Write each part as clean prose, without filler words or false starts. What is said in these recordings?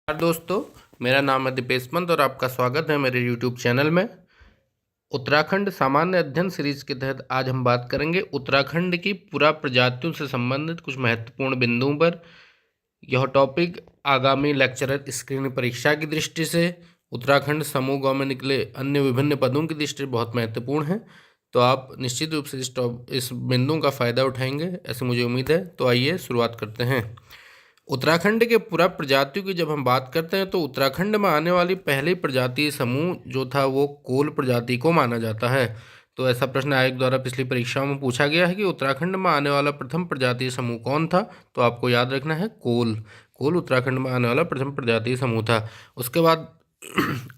नमस्कार दोस्तों, मेरा नाम है दीपेश पंत और आपका स्वागत है मेरे YouTube चैनल में। उत्तराखंड सामान्य अध्ययन सीरीज के तहत आज हम बात करेंगे उत्तराखंड की पुरा प्रजातियों से संबंधित कुछ महत्वपूर्ण बिंदुओं पर। यह टॉपिक आगामी लेक्चरर स्क्रीनिंग परीक्षा की दृष्टि से उत्तराखंड समूह गाँव में निकले अन्य विभिन्न पदों की दृष्टि से बहुत महत्वपूर्ण है, तो आप निश्चित रूप से इस बिंदुओं का फायदा उठाएंगे, ऐसी मुझे उम्मीद है। तो आइए शुरुआत करते हैं। उत्तराखंड के पुरा प्रजातियों की जब हम बात करते हैं तो उत्तराखंड में आने वाली पहली प्रजाति समूह जो था वो कोल प्रजाति को माना जाता है। तो ऐसा प्रश्न आयोग द्वारा पिछली परीक्षाओं में पूछा गया है कि उत्तराखंड में आने वाला प्रथम प्रजातीय समूह कौन था, तो आपको याद रखना है कोल। कोल उत्तराखंड में आने वाला प्रथम प्रजातीय समूह था। उसके बाद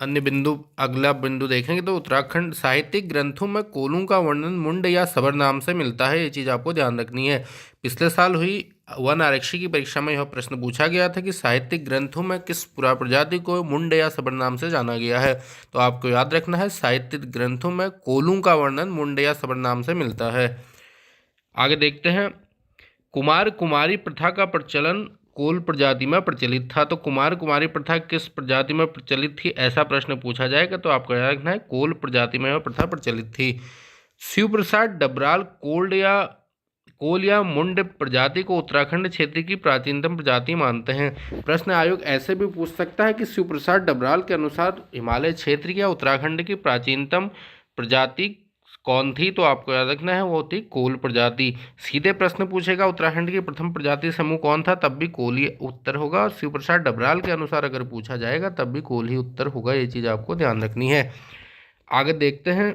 अन्य बिंदु, अगला बिंदु देखेंगे तो उत्तराखंड साहित्यिक ग्रंथों में कोलों का वर्णन मुंड या सबर नाम से मिलता है। ये चीज़ आपको ध्यान रखनी है। पिछले साल हुई वन आरक्षी की परीक्षा में यह प्रश्न पूछा गया था कि साहित्यिक ग्रंथों में किस पुरा प्रजाति को मुंड या सबर नाम से जाना गया है, तो आपको याद रखना है साहित्यिक ग्रंथों में कोलों का वर्णन मुंड या सबर नाम से मिलता है। आगे देखते हैं, कुमार कुमारी प्रथा का प्रचलन कोल प्रजाति में प्रचलित था। तो कुमार कुमारी प्रथा किस प्रजाति में प्रचलित थी, ऐसा प्रश्न पूछा जाएगा तो आपको याद रखना है कोल प्रजाति में यह प्रथा प्रचलित थी। शिव प्रसाद डबराल कोल या मुंड प्रजाति को उत्तराखंड क्षेत्र की प्राचीनतम प्रजाति मानते हैं। प्रश्न आयोग ऐसे भी पूछ सकता है कि शिव प्रसाद डबराल के अनुसार हिमालय क्षेत्र या उत्तराखंड की प्राचीनतम प्रजाति कौन थी, तो आपको याद रखना है वो थी कोल प्रजाति। सीधे प्रश्न पूछेगा उत्तराखंड की प्रथम प्रजाति समूह कौन था, तब भी कोल ही उत्तर होगा। और शिव प्रसाद डबराल के अनुसार अगर पूछा जाएगा तब भी कोल ही उत्तर होगा। ये चीज़ आपको ध्यान रखनी है। आगे देखते हैं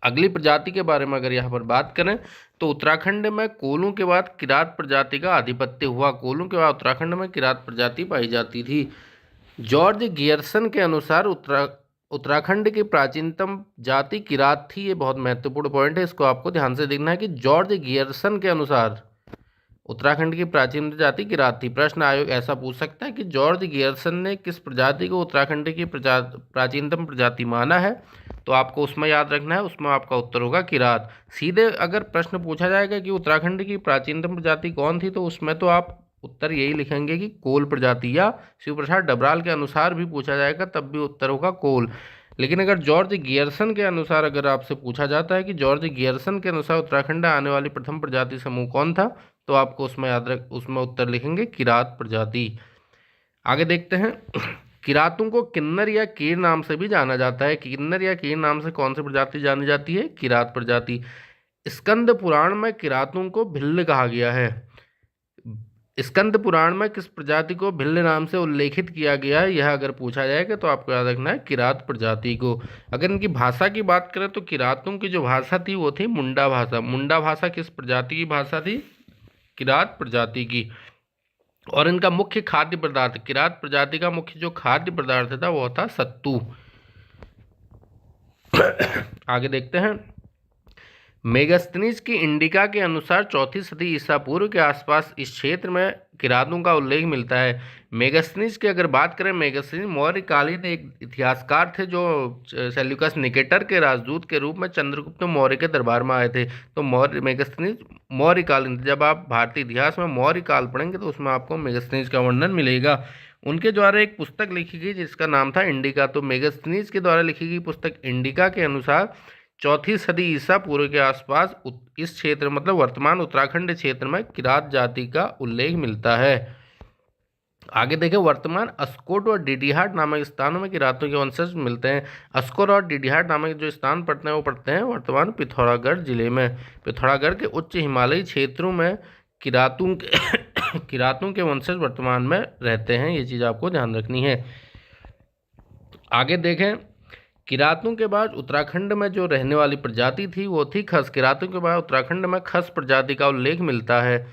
अगली प्रजाति के बारे में। अगर यहाँ पर बात करें तो उत्तराखंड में कोलों के बाद किरात प्रजाति का आधिपत्य हुआ। कोलों के बाद उत्तराखंड में किरात प्रजाति पाई जाती थी। जॉर्ज गियर्सन के अनुसार उत्तराखंड की प्राचीनतम जाति किरात थी। ये बहुत महत्वपूर्ण पॉइंट है, इसको आपको ध्यान से देखना है कि जॉर्ज गियर्सन के अनुसार उत्तराखंड की प्राचीन जाति किरात थी। प्रश्न आयोग ऐसा पूछ सकता है कि जॉर्ज गियर्सन ने किस प्रजाति को उत्तराखंड की प्राचीनतम प्रजाति माना है, तो आपको उसमें याद रखना है, उसमें आपका उत्तर होगा किरात। सीधे अगर प्रश्न पूछा जाएगा कि उत्तराखंड की प्राचीनतम प्रजाति कौन थी, तो उसमें तो आप उत्तर यही लिखेंगे कि कोल प्रजाति, या शिव प्रसाद डबराल के अनुसार भी पूछा जाएगा तब भी उत्तर होगा कोल। लेकिन अगर जॉर्ज गियर्सन के अनुसार अगर आपसे पूछा जाता है कि जॉर्ज गियर्सन के अनुसार उत्तराखंड आने वाली प्रथम प्रजाति समूह कौन था, तो आपको उसमें उत्तर लिखेंगे किरात प्रजाति। आगे देखते हैं, किरातों को किन्नर या कीर नाम से भी जाना जाता है। किन्नर या कीर नाम से कौन सी प्रजाति जानी जाती है, किरात प्रजाति। स्कंद पुराण में किरातों को भिल्ल कहा गया है। स्कंद पुराण में किस प्रजाति को भिल्ल नाम से उल्लेखित किया गया है, यह अगर पूछा जाएगा तो आपको याद रखना है किरात प्रजाति को। अगर इनकी भाषा की बात करें तो किरातों की जो भाषा थी वो थी मुंडा भाषा। मुंडा भाषा किस प्रजाति की भाषा थी, किरात प्रजाति की। और इनका मुख्य खाद्य पदार्थ, किरात प्रजाति का मुख्य जो खाद्य पदार्थ था वो था सत्तू। आगे देखते हैं, मेगास्थनीज की इंडिका के अनुसार 4वीं सदी ईसा पूर्व के आसपास इस क्षेत्र में किरातों का उल्लेख मिलता है। मेगास्थनीज की अगर बात करें, मेगास्थनीज मौर्यकालीन एक इतिहासकार थे जो सेल्यूकस निकेटर के राजदूत के रूप में चंद्रगुप्त मौर्य के दरबार में आए थे। तो मेगास्थनीज मौर्यकालीन, जब आप भारतीय इतिहास में मौर्य काल पढ़ेंगे तो उसमें आपको मेगास्थनीज का वर्णन मिलेगा। उनके द्वारा एक पुस्तक लिखी गई जिसका नाम था इंडिका। तो मेगास्थनीज के द्वारा लिखी गई पुस्तक इंडिका के अनुसार 4वीं सदी ईसा पूर्व के आसपास इस क्षेत्र मतलब वर्तमान उत्तराखंड क्षेत्र में किरात जाति का उल्लेख मिलता है। आगे देखें, वर्तमान अस्कोट और डिडिहाट नामक स्थानों में किरातों के वंशज मिलते हैं। अस्कोट और डिडिहाट नामक जो स्थान पड़ते हैं वो पड़ते हैं वर्तमान पिथौरागढ़ जिले में। पिथौरागढ़ के उच्च हिमालयी क्षेत्रों में किरातों के वंशज वर्तमान में रहते हैं। ये चीज़ आपको ध्यान रखनी है। आगे देखें, किरातों के बाद उत्तराखंड में जो रहने वाली प्रजाति थी वो थी खस। किरातों के बाद उत्तराखंड में खस प्रजाति का उल्लेख मिलता है।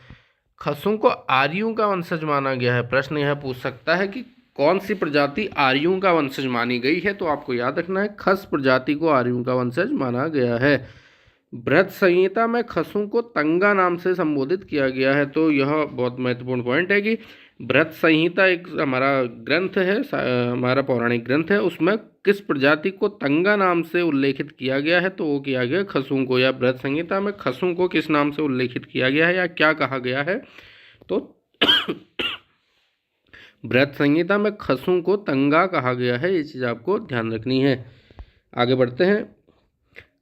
खसों को आर्यों का वंशज माना गया है। प्रश्न यह पूछ सकता है कि कौन सी प्रजाति आर्यों का वंशज मानी गई है, तो आपको याद रखना है खस प्रजाति को आर्यों का वंशज माना गया है। बृहत संहिता में खसों को तंगा नाम से संबोधित किया गया है। तो यह बहुत महत्वपूर्ण पॉइंट है कि बृहत संहिता एक हमारा ग्रंथ है, हमारा पौराणिक ग्रंथ है, उसमें किस प्रजाति को तंगा नाम से उल्लेखित किया गया है, तो वो किया गया खसों को। या बृहत संहिता में खसों को किस नाम से उल्लेखित किया गया है या क्या कहा गया है, तो बृहत संहिता में खसों को तंगा कहा गया है, ये चीज़ आपको ध्यान रखनी है। आगे बढ़ते हैं।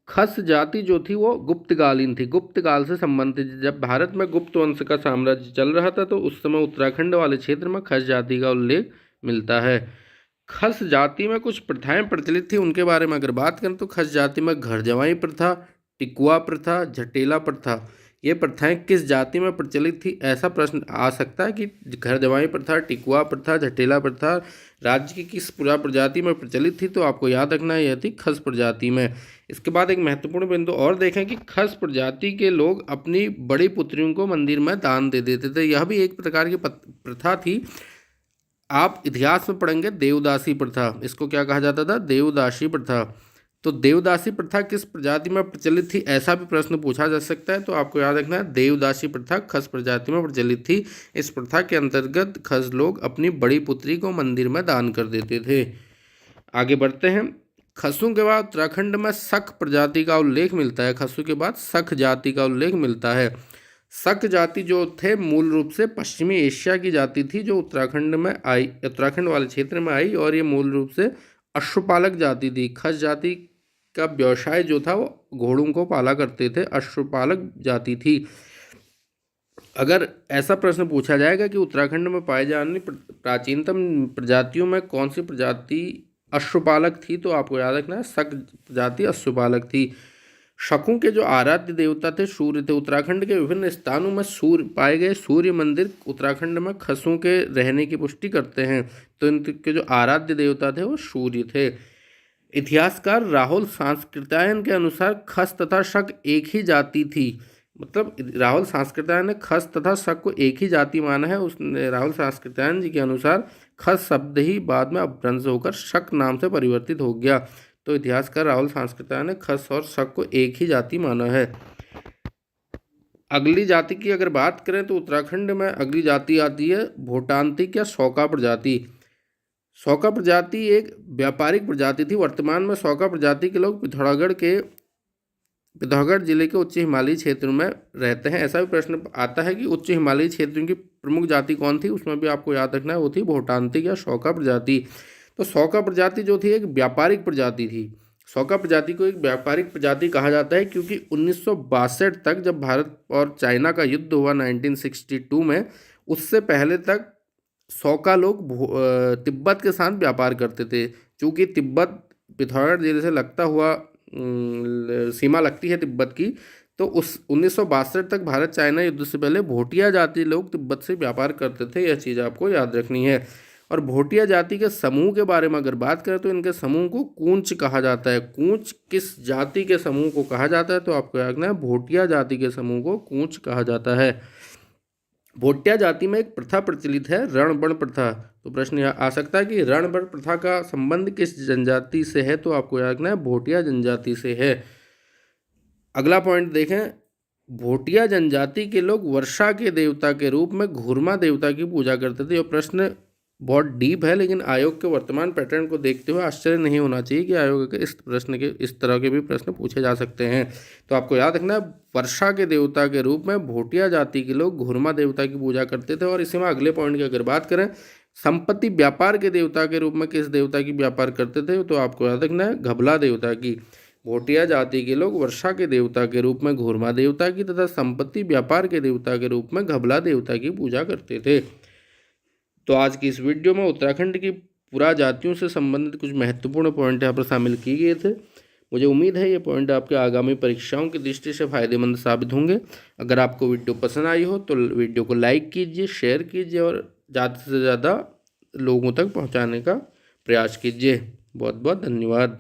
खस जाति जो थी वो गुप्तकालीन थी, गुप्तकाल से संबंधित। जब भारत में गुप्त वंश का साम्राज्य चल रहा था तो उस समय उत्तराखंड वाले क्षेत्र में खस जाति का उल्लेख मिलता है। खस जाति में कुछ प्रथाएं प्रचलित थी, उनके बारे में अगर बात करें तो खस जाति में घर जवाई प्रथा, टिकुआ प्रथा, झटेला प्रथा, ये प्रथाएं किस जाति में प्रचलित थी, ऐसा प्रश्न आ सकता है कि घर जवाई प्रथा, टिकुआ प्रथा, झटेला प्रथा राज्य की किस पूरा प्रजाति में प्रचलित थी, तो आपको याद रखना है यह थी खस प्रजाति में। इसके बाद एक महत्वपूर्ण बिंदु और देखें कि खस प्रजाति के लोग अपनी बड़ी पुत्रियों को मंदिर में दान दे देते थे, यह भी एक प्रकार की प्रथा थी। आप इतिहास में पढ़ेंगे देवदासी प्रथा, इसको क्या कहा जाता था, देवदासी प्रथा। तो देवदासी प्रथा किस प्रजाति में प्रचलित थी, ऐसा भी प्रश्न पूछा जा सकता है, तो आपको याद रखना है देवदासी प्रथा खस प्रजाति में प्रचलित थी। इस प्रथा के अंतर्गत खस लोग अपनी बड़ी पुत्री को मंदिर में दान कर देते थे। आगे बढ़ते हैं। खसों के बाद उत्तराखंड में शक प्रजाति का उल्लेख मिलता है, खसों के बाद शक जाति का उल्लेख मिलता है। शक जाति जो थे मूल रूप से पश्चिमी एशिया की जाति थी जो उत्तराखंड में आई, उत्तराखंड वाले क्षेत्र में आई, और ये मूल रूप से अश्वपालक जाति थी। खस जाति का व्यवसाय जो था वो घोड़ों को पाला करते थे, अश्वपालक जाति थी। अगर ऐसा प्रश्न पूछा जाएगा कि उत्तराखंड में पाए जाने प्राचीनतम प्रजातियों में कौन सी प्रजाति अश्वपालक थी, तो आपको याद रखना है शक जाति अश्वपालक थी। शकों के जो आराध्य देवता थे सूर्य थे। उत्तराखंड के विभिन्न स्थानों में सूर्य पाए गए सूर्य मंदिर उत्तराखंड में खसों के रहने की पुष्टि करते हैं, तो इनके जो आराध्य देवता थे वो सूर्य थे। इतिहासकार राहुल सांस्कृत्यायन के अनुसार खस तथा शक एक ही जाति थी, मतलब राहुल सांस्कृत्यायन ने खस तथा शक को एक ही जाति माना है। उसने राहुल सांस्कृत्यायन जी के अनुसार खस शब्द ही बाद में अपभ्रंश होकर शक नाम से परिवर्तित हो गया, तो इतिहासकार राहुल सांस्कृत्यायन ने खस और शक को एक ही जाति माना है। अगली जाति की अगर बात करें तो उत्तराखंड में अगली जाति आती है भोटांतिक या सौका प्रजाति। सौका प्रजाति एक व्यापारिक प्रजाति थी। वर्तमान में सौका प्रजाति के लोग पिथौरागढ़ जिले के उच्च हिमालयी क्षेत्रों में रहते हैं। ऐसा भी प्रश्न आता है कि उच्च हिमालयी क्षेत्रों की प्रमुख जाति कौन थी, उसमें भी आपको याद रखना है वो थी भोटांतिक या सौका प्रजाति। तो सौका प्रजाति जो थी एक व्यापारिक प्रजाति थी। सौका प्रजाति को एक व्यापारिक प्रजाति कहा जाता है क्योंकि 1962 तक जब भारत और चाइना का युद्ध हुआ 1962 में, उससे पहले तक सौका लोग तिब्बत के साथ व्यापार करते थे। चूँकि तिब्बत पिथौरागढ़ जिले से लगता हुआ सीमा लगती है तिब्बत की, तो उस 1962 तक भारत चाइना युद्ध से पहले भोटिया जाति लोग तिब्बत से व्यापार करते थे, यह चीज़ आपको याद रखनी है। और भोटिया जाति के समूह के बारे में अगर बात करें तो इनके समूह को कूंच कहा जाता है। कूंच किस जाति के समूह को कहा जाता है, तो आपको याद रखना है भोटिया जाति के समूह को कूंच कहा जाता है। भोटिया जाति में एक प्रथा प्रचलित है रणबण प्रथा, तो प्रश्न यह आ सकता है कि रणबण प्रथा का संबंध किस जनजाति से है, तो आपको याद रखना है भोटिया जनजाति से है। अगला पॉइंट देखें। भोटिया जनजाति के लोग वर्षा के देवता के रूप में घुरमा देवता की पूजा करते थे। यह प्रश्न बहुत डीप है, लेकिन आयोग के वर्तमान पैटर्न को देखते हुए आश्चर्य नहीं होना चाहिए कि आयोग के इस तरह के भी प्रश्न पूछे जा सकते हैं। तो आपको याद रखना है वर्षा के देवता के रूप में भोटिया जाति के लोग घुरमा देवता की पूजा करते थे। और इसी में अगले पॉइंट की अगर बात करें, संपत्ति व्यापार के देवता के रूप में किस देवता की व्यापार करते थे, तो आपको याद रखना है घबला देवता की। भोटिया जाति के लोग वर्षा के देवता के रूप में घुरमा देवता की तथा संपत्ति व्यापार के देवता के रूप में घबला देवता की पूजा करते थे। तो आज की इस वीडियो में उत्तराखंड की पुरा जातियों से संबंधित कुछ महत्वपूर्ण पॉइंट यहाँ पर शामिल किए गए थे। मुझे उम्मीद है ये पॉइंट आपके आगामी परीक्षाओं की दृष्टि से फायदेमंद साबित होंगे। अगर आपको वीडियो पसंद आई हो तो वीडियो को लाइक कीजिए, शेयर कीजिए और ज़्यादा से ज़्यादा लोगों तक पहुँचाने का प्रयास कीजिए। बहुत बहुत धन्यवाद।